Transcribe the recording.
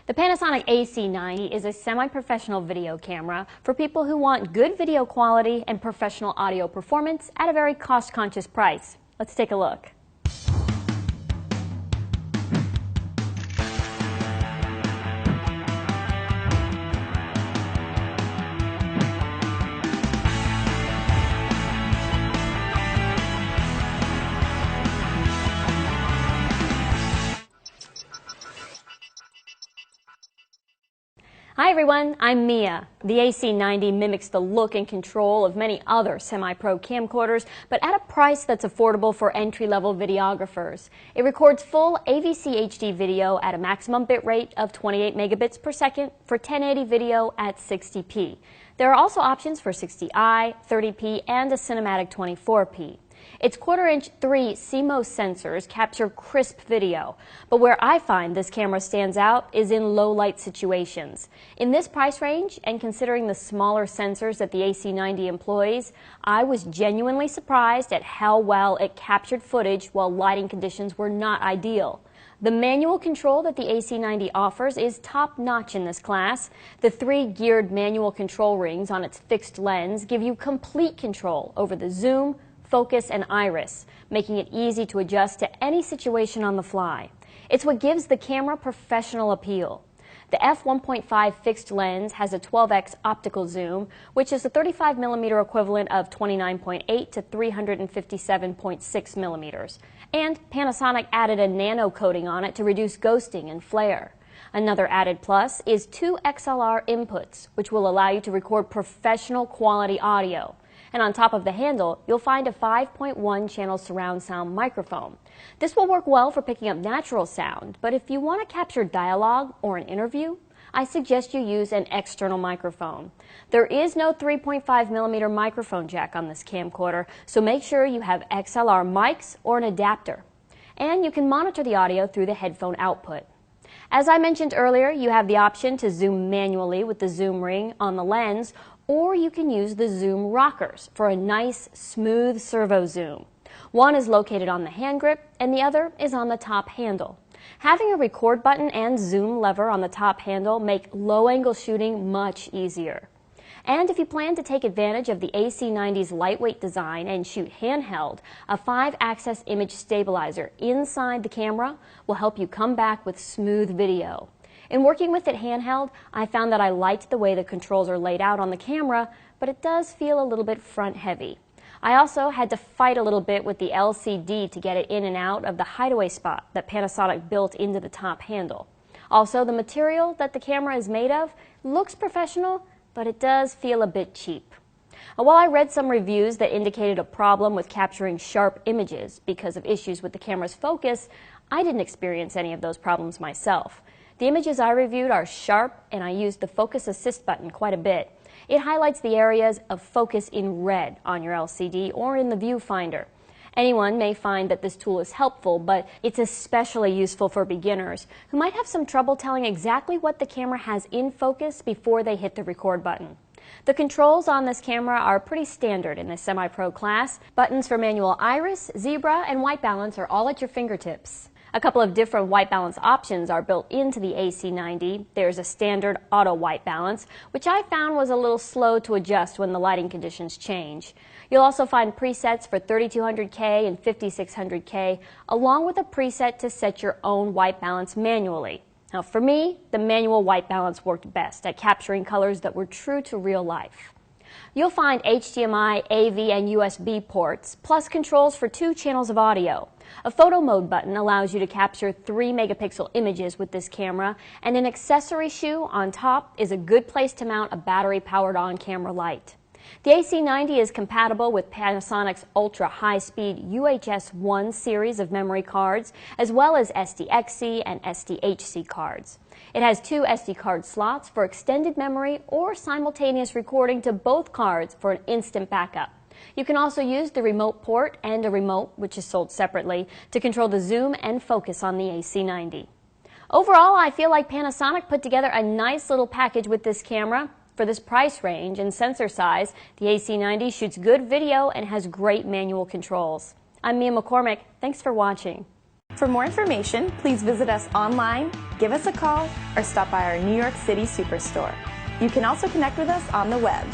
The Panasonic AC90 is a semi-professional video camera for people who want good video quality and professional audio performance at a very cost-conscious price. Let's take a look. Hi everyone, I'm Mia. The AC90 mimics the look and control of many other semi-pro camcorders, but at a price that's affordable for entry-level videographers. It records full AVC HD video at a maximum bitrate of 28 megabits per second for 1080 video at 60p. There are also options for 60i, 30p, and a cinematic 24p. Its quarter-inch 3 CMOS sensors capture crisp video, but where I find this camera stands out is in low-light situations. In this price range, and considering the smaller sensors that the AC90 employs, I was genuinely surprised at how well it captured footage while lighting conditions were not ideal. The manual control that the AC90 offers is top-notch in this class. The 3 geared manual control rings on its fixed lens give you complete control over the zoom, focus, and iris, making it easy to adjust to any situation on the fly. It's what gives the camera professional appeal. The f1.5 fixed lens has a 12x optical zoom, which is the 35mm equivalent of 29.8 to 357.6 millimeters. And Panasonic added a nano coating on it to reduce ghosting and flare. Another added plus is 2 XLR inputs, which will allow you to record professional quality audio. And on top of the handle, you'll find a 5.1 channel surround sound microphone. This will work well for picking up natural sound, but if you want to capture dialogue or an interview, I suggest you use an external microphone. There is no 3.5mm microphone jack on this camcorder, so make sure you have XLR mics or an adapter. And you can monitor the audio through the headphone output. As I mentioned earlier, you have the option to zoom manually with the zoom ring on the lens, or you can use the zoom rockers for a nice, smooth servo zoom. One is located on the hand grip, and the other is on the top handle. Having a record button and zoom lever on the top handle make low-angle shooting much easier. And if you plan to take advantage of the AC90's lightweight design and shoot handheld, a 5-axis image stabilizer inside the camera will help you come back with smooth video. In working with it handheld, I found that I liked the way the controls are laid out on the camera, but it does feel a little bit front-heavy. I also had to fight a little bit with the LCD to get it in and out of the hideaway spot that Panasonic built into the top handle. Also, the material that the camera is made of looks professional, but it does feel a bit cheap. While I read some reviews that indicated a problem with capturing sharp images because of issues with the camera's focus, I didn't experience any of those problems myself. The images I reviewed are sharp, and I used the Focus Assist button quite a bit. It highlights the areas of focus in red on your LCD or in the viewfinder. Anyone may find that this tool is helpful, but it's especially useful for beginners who might have some trouble telling exactly what the camera has in focus before they hit the record button. The controls on this camera are pretty standard in the semi-pro class. Buttons for manual iris, zebra, and white balance are all at your fingertips. A couple of different white balance options are built into the AC90. There's a standard auto white balance, which I found was a little slow to adjust when the lighting conditions change. You'll also find presets for 3200K and 5600K, along with a preset to set your own white balance manually. Now for me, the manual white balance worked best at capturing colors that were true to real life. You'll find HDMI, AV, and USB ports, plus controls for 2 channels of audio. A photo mode button allows you to capture 3-megapixel images with this camera, and an accessory shoe on top is a good place to mount a battery-powered on-camera light. The AC90 is compatible with Panasonic's ultra high-speed UHS-1 series of memory cards, as well as SDXC and SDHC cards. It has 2 SD card slots for extended memory or simultaneous recording to both cards for an instant backup. You can also use the remote port and a remote, which is sold separately, to control the zoom and focus on the AC90. Overall, I feel like Panasonic put together a nice little package with this camera. For this price range and sensor size, the AC90 shoots good video and has great manual controls. I'm Mia McCormick. Thanks for watching. For more information, please visit us online, give us a call, or stop by our New York City Superstore. You can also connect with us on the web.